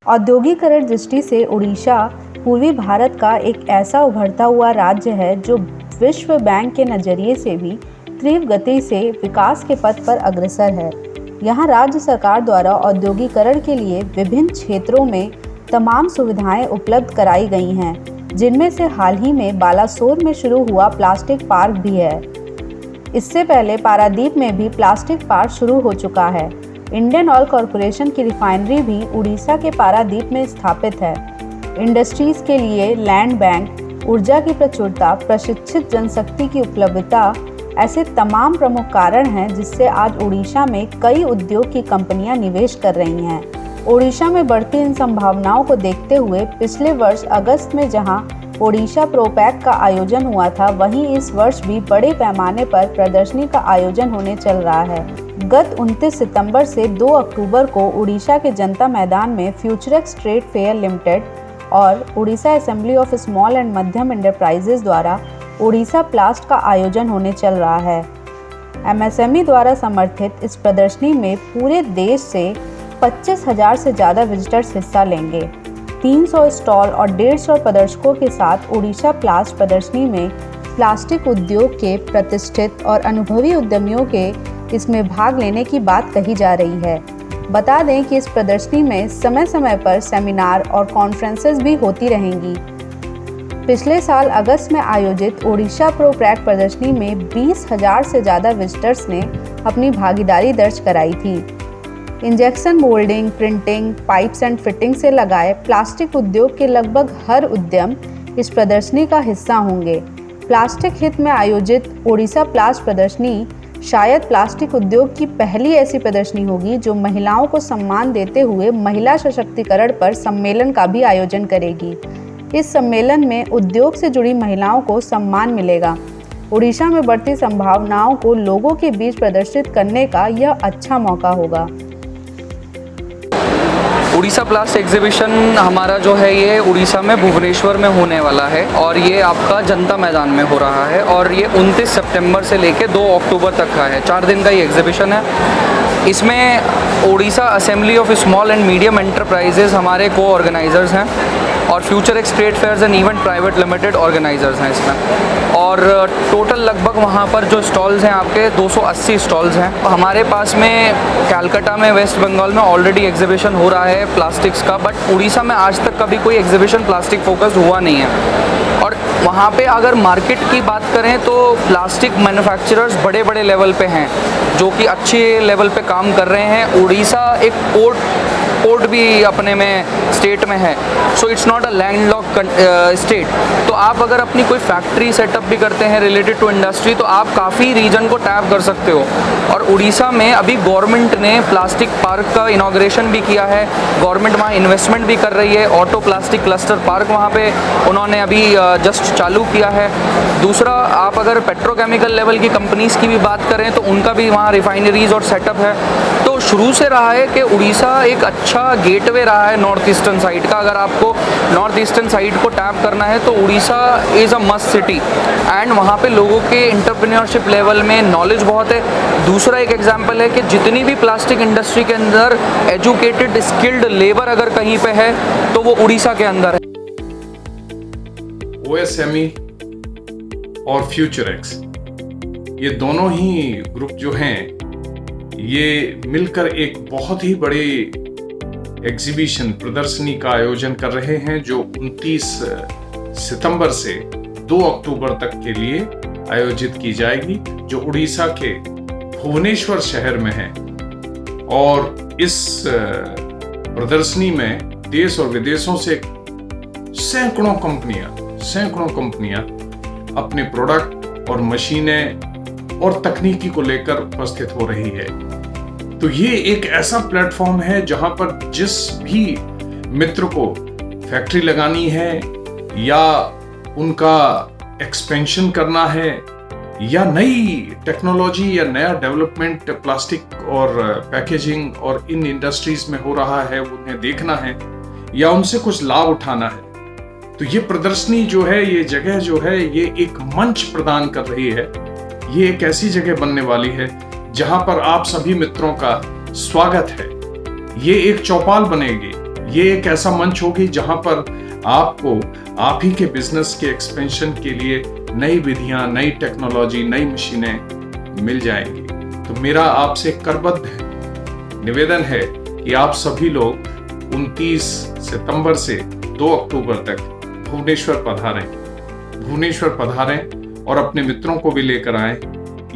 औद्योगिकरण दृष्टि से उड़ीसा पूर्वी भारत का एक ऐसा उभरता हुआ राज्य है जो विश्व बैंक के नज़रिए से भी तीव्र गति से विकास के पथ पर अग्रसर है। यहाँ राज्य सरकार द्वारा औद्योगिकरण के लिए विभिन्न क्षेत्रों में तमाम सुविधाएं उपलब्ध कराई गई हैं, जिनमें से हाल ही में बालासोर में शुरू हुआ प्लास्टिक पार्क भी है। इससे पहले पारादीप में भी प्लास्टिक पार्क शुरू हो चुका है। इंडियन ऑयल कॉरपोरेशन की रिफाइनरी भी उड़ीसा के पारादीप में स्थापित है। इंडस्ट्रीज के लिए लैंड बैंक, ऊर्जा की प्रचुरता, प्रशिक्षित जनशक्ति की उपलब्धता ऐसे तमाम प्रमुख कारण हैं जिससे आज उड़ीसा में कई उद्योग की कंपनियां निवेश कर रही हैं। उड़ीसा में बढ़ती इन संभावनाओं को देखते हुए पिछले वर्ष अगस्त में जहां ओडिशा प्रोपैक का आयोजन हुआ था, वहीं इस वर्ष भी बड़े पैमाने पर प्रदर्शनी का आयोजन होने चल रहा है। गत 29 सितंबर से 2 अक्टूबर को उड़ीसा के जनता मैदान में फ्यूचरेक्स ट्रेड फेयर लिमिटेड और Orissa assembly of small and मध्यम एंटरप्राइजेज द्वारा उड़ीसा प्लास्ट का आयोजन होने चल रहा है। एमएसएमई द्वारा समर्थित इस प्रदर्शनी में पूरे देश से 25,000 से ज़्यादा विजिटर्स हिस्सा लेंगे। 300 स्टॉल और 150 प्रदर्शकों के साथ उड़ीसा प्लास्ट प्रदर्शनी में प्लास्टिक उद्योग के प्रतिष्ठित और अनुभवी उद्यमियों के इसमें भाग लेने की बात कही जा रही है। बता दें कि इस प्रदर्शनी में समय समय पर सेमिनार और कॉन्फ्रेंसेस भी होती रहेंगी। पिछले साल अगस्त में आयोजित ओडिशा प्रोपैक प्रदर्शनी में 20,000 से ज़्यादा विजिटर्स ने अपनी भागीदारी दर्ज कराई थी। Injection moulding, printing, pipes and fitting से लगाए प्लास्टिक उद्योग के लगभग हर उद्यम इस प्रदर्शनी का हिस्सा होंगे। प्लास्टिक हित में आयोजित ओडिशा प्लास्ट प्रदर्शनी शायद प्लास्टिक उद्योग की पहली ऐसी प्रदर्शनी होगी जो महिलाओं को सम्मान देते हुए महिला सशक्तिकरण पर सम्मेलन का भी आयोजन करेगी। इस सम्मेलन में उद्योग से जुड़ी महिलाओं को सम्मान मिलेगा। उड़ीसा में बढ़ती संभावनाओं को लोगों के बीच प्रदर्शित करने का यह अच्छा मौका होगा। उड़ीसा प्लास्ट एग्जीबिशन हमारा जो है ये उड़ीसा में भुवनेश्वर में होने वाला है और ये आपका जनता मैदान में हो रहा है और ये 29 सितंबर से लेके 2 अक्टूबर तक का है। 4 दिन का ये एग्जीबिशन है। इसमें Orissa assembly of small and medium enterprises हमारे को ऑर्गेनाइजर्स हैं और Futurex trade fairs and event private limited organisers हैं इसमें। और टोटल लगभग वहाँ पर जो स्टॉल्स हैं आपके 280 स्टॉल्स हैं। हमारे पास में कलकत्ता में, वेस्ट बंगाल में ऑलरेडी एग्जीबिशन हो रहा है प्लास्टिक्स का, बट उड़ीसा में आज तक कभी कोई एग्जीबिशन प्लास्टिक फोकस्ड हुआ नहीं है। और वहाँ पे अगर मार्केट की बात करें तो प्लास्टिक मैन्युफैक्चरर्स बड़े बड़े लेवल पे हैं जो कि अच्छे लेवल पे काम कर रहे हैं। उड़ीसा एक पोर्ट भी अपने में स्टेट में है, so it's not a landlocked state. तो आप अगर अपनी कोई फैक्ट्री सेटअप भी करते हैं रिलेटेड टू इंडस्ट्री तो आप काफ़ी रीजन को टैप कर सकते हो। और उड़ीसा में अभी गवर्नमेंट ने प्लास्टिक पार्क का इनॉग्रेशन भी किया है। गवर्नमेंट वहाँ इन्वेस्टमेंट भी कर रही है। ऑटो प्लास्टिक क्लस्टर पार्क वहाँ पे उन्होंने अभी जस्ट चालू किया है। दूसरा, आप अगर पेट्रोकेमिकल लेवल की कंपनीज़ की भी बात करें तो उनका भी वहाँ रिफाइनरीज और सेटअप है। तो शुरू से रहा है कि उड़ीसा एक अच्छा गेटवे रहा है नॉर्थ ईस्टर्न साइड का। अगर आपको नॉर्थ ईस्टर्न साइड को टैप करना है तो Orissa is a must city and वहाँ पे लोगों के एंटरप्रेन्योरशिप लेवल में नॉलेज बहुत है। दूसरा एक एग्जांपल है कि जितनी भी प्लास्टिक इंडस्ट्री के अंदर एजुकेटेड स्किल्ड लेबर अगर कहीं पे है तो वो उड़ीसा के अंदर है। ओएसएमई और फ्यूचरेक्स ये दोनों ही ग्रुप जो हैं ये मिलकर एक बहुत ही बड़ी एग्जीबिशन प्रदर्शनी का आयोजन कर रहे हैं जो 29 सितंबर से 2 अक्टूबर तक के लिए आयोजित की जाएगी, जो उड़ीसा के भुवनेश्वर शहर में है। और इस प्रदर्शनी में देश और विदेशों से सैकड़ों कंपनियां अपने प्रोडक्ट और मशीनें और तकनीकी को लेकर उपस्थित हो रही है। तो ये एक ऐसा प्लेटफॉर्म है जहां पर जिस भी मित्र को फैक्ट्री लगानी है या उनका एक्सपेंशन करना है या नई टेक्नोलॉजी या नया डेवलपमेंट प्लास्टिक और पैकेजिंग और इन इंडस्ट्रीज में हो रहा है, उन्हें देखना है या उनसे कुछ लाभ उठाना है, तो ये प्रदर्शनी जो है, ये जगह जो है, ये एक मंच प्रदान कर रही है। ये एक ऐसी जगह बनने वाली है जहां पर आप सभी मित्रों का स्वागत है। ये एक चौपाल बनेगी, ये एक ऐसा मंच होगी जहां पर आपको आप ही के बिजनेस के एक्सपेंशन के लिए नई विधियां, नई टेक्नोलॉजी, नई मशीनें मिल जाएंगी। तो मेरा आपसे करबद्ध निवेदन है कि आप सभी लोग 29 सितंबर से 2 अक्टूबर तक भुवनेश्वर पधारें और अपने मित्रों को भी लेकर आएं,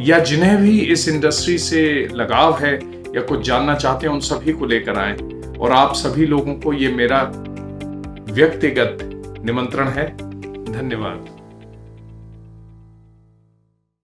या जिन्हें भी इस इंडस्ट्री से लगाव है या कुछ जानना चाहते हैं उन सभी को लेकर आएं। और आप सभी लोगों को ये मेरा व्यक्तिगत निमंत्रण है। धन्यवाद।